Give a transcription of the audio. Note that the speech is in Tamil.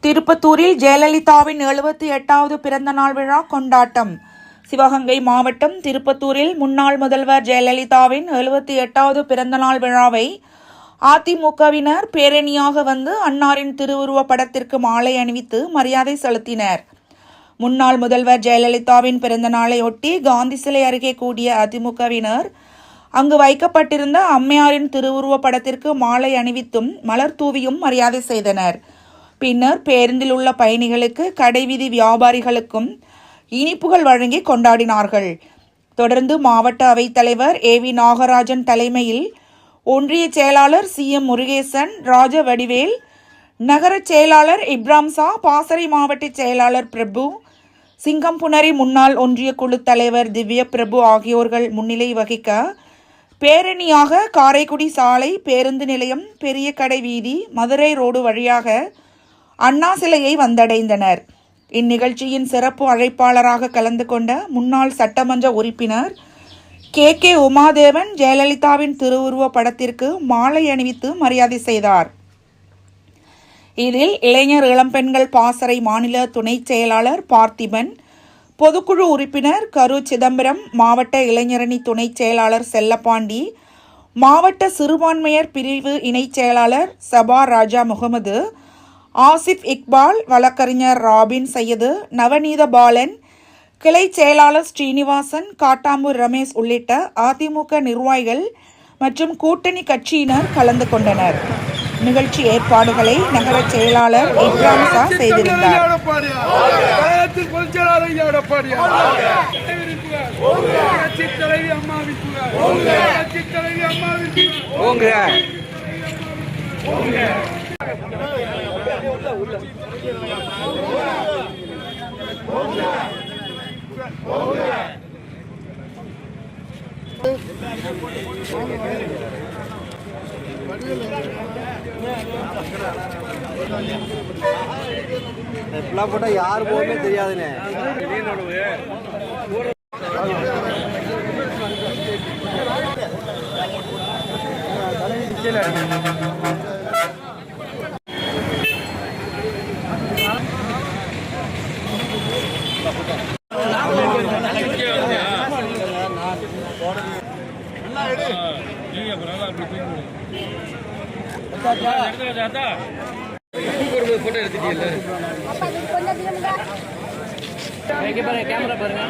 திருப்பத்தூரில் ஜெயலலிதாவின் 78வது பிறந்த நாள் விழா கொண்டாட்டம். சிவகங்கை மாவட்டம் திருப்பத்தூரில் முன்னாள் முதல்வர் ஜெயலலிதாவின் 78வது பிறந்த நாள் விழாவை அதிமுகவினர் பேரணியாக வந்து அன்னாரின் திருவுருவ படத்திற்கு மாலை அணிவித்து மரியாதை செலுத்தினர். முன்னாள் முதல்வர் ஜெயலலிதாவின் பிறந்த நாளையொட்டி காந்தி சிலை அருகே கூடிய அதிமுகவினர் அங்கு வைக்கப்பட்டிருந்த அம்மையாரின் திருவுருவ படத்திற்கு மாலை அணிவித்தும் மலர் தூவியும் மரியாதை செய்தனர். பின்னர் பேருந்தில் உள்ள பயணிகளுக்கு, கடைவீதி வியாபாரிகளுக்கும் இனிப்புகள் வழங்கி கொண்டாடினார்கள். தொடர்ந்து மாவட்ட அவைத்தலைவர் ஏவி நாகராஜன் தலைமையில் ஒன்றிய செயலாளர் CM முருகேசன், ராஜவடிவேல், நகர செயலாளர் இப்ராம்சா, பாசறை மாவட்ட செயலாளர் பிரபு, சிங்கம்புணரி முன்னாள் ஒன்றிய குழு தலைவர் திவ்ய பிரபு ஆகியோர்கள் முன்னிலை வகிக்க பேரணியாக காரைக்குடி சாலை, பேருந்து நிலையம், பெரிய கடை வீதி, மதுரை ரோடு வழியாக அண்ணா சிலையை வந்தடைந்தனர். இந்நிகழ்ச்சியின் சிறப்பு அழைப்பாளராக கலந்து கொண்ட முன்னாள் சட்டமன்ற உறுப்பினர் KK உமாதேவன் ஜெயலலிதாவின் திருவுருவ படத்திற்கு மாலை அணிவித்து மரியாதை செய்தார். இதில் இளைஞர் இளம்பெண்கள் பாசறை மாநில துணை செயலாளர் பார்த்திபன், பொதுக்குழு உறுப்பினர் கரு சிதம்பரம், மாவட்ட இளைஞரணி துணை செயலாளர் செல்லப்பாண்டி, மாவட்ட சிறுபான்மையர் பிரிவு இணை செயலாளர் சபா ராஜா முகமது, ஆசிப் இக்பால், வழக்கறிஞர் ராபின் சையது, நவநீத பாலன், கிளை செயலாளர் ஸ்ரீனிவாசன், காட்டாம்பூர் ரமேஷ் உள்ளிட்ட அதிமுக நிர்வாகிகள் மற்றும் கூட்டணி கட்சியினர் கலந்து கொண்டனர். நிகழ்ச்சி ஏற்பாடுகளை நகர செயலாளர் இப்ராம்சா செய்திருந்தார். போட்டா யாரு போகவே தெரியாதுன்னு போட்டோ எடுத்துட்டீங்க. கேமரா பாருங்க.